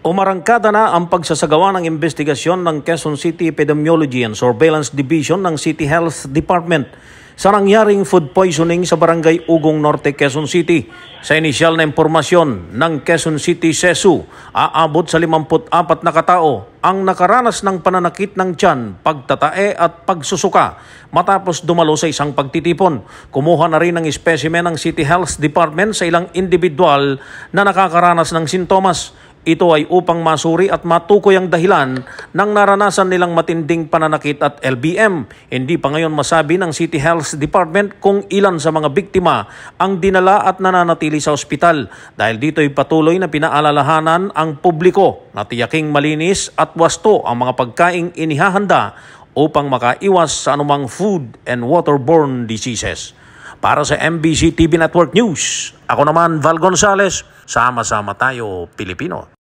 Umarangkada na ang pagsasagawa ng investigasyon ng Quezon City Epidemiology and Surveillance Division ng City Health Department sa nangyaring food poisoning sa Barangay Ugong Norte, Quezon City. Sa inisyal na impormasyon ng Quezon City SESU, aabot sa 54 na katao ang nakaranas ng pananakit ng tiyan, pagtatae at pagsusuka matapos dumalo sa isang pagtitipon. Kumuha na rin ng specimen ng City Health Department sa ilang individual na nakakaranas ng sintomas. Ito ay upang masuri at matukoy ang dahilan ng naranasan nilang matinding pananakit at LBM. Hindi pa ngayon masabi ng City Health Department kung ilan sa mga biktima ang dinala at nananatili sa ospital. Dahil dito ay patuloy na pinaalalahanan ang publiko na tiyaking malinis at wasto ang mga pagkaing inihahanda upang makaiwas sa anumang food and waterborne diseases. Para sa MBC TV Network News, ako naman Val Gonzales, sama-sama tayo Pilipino.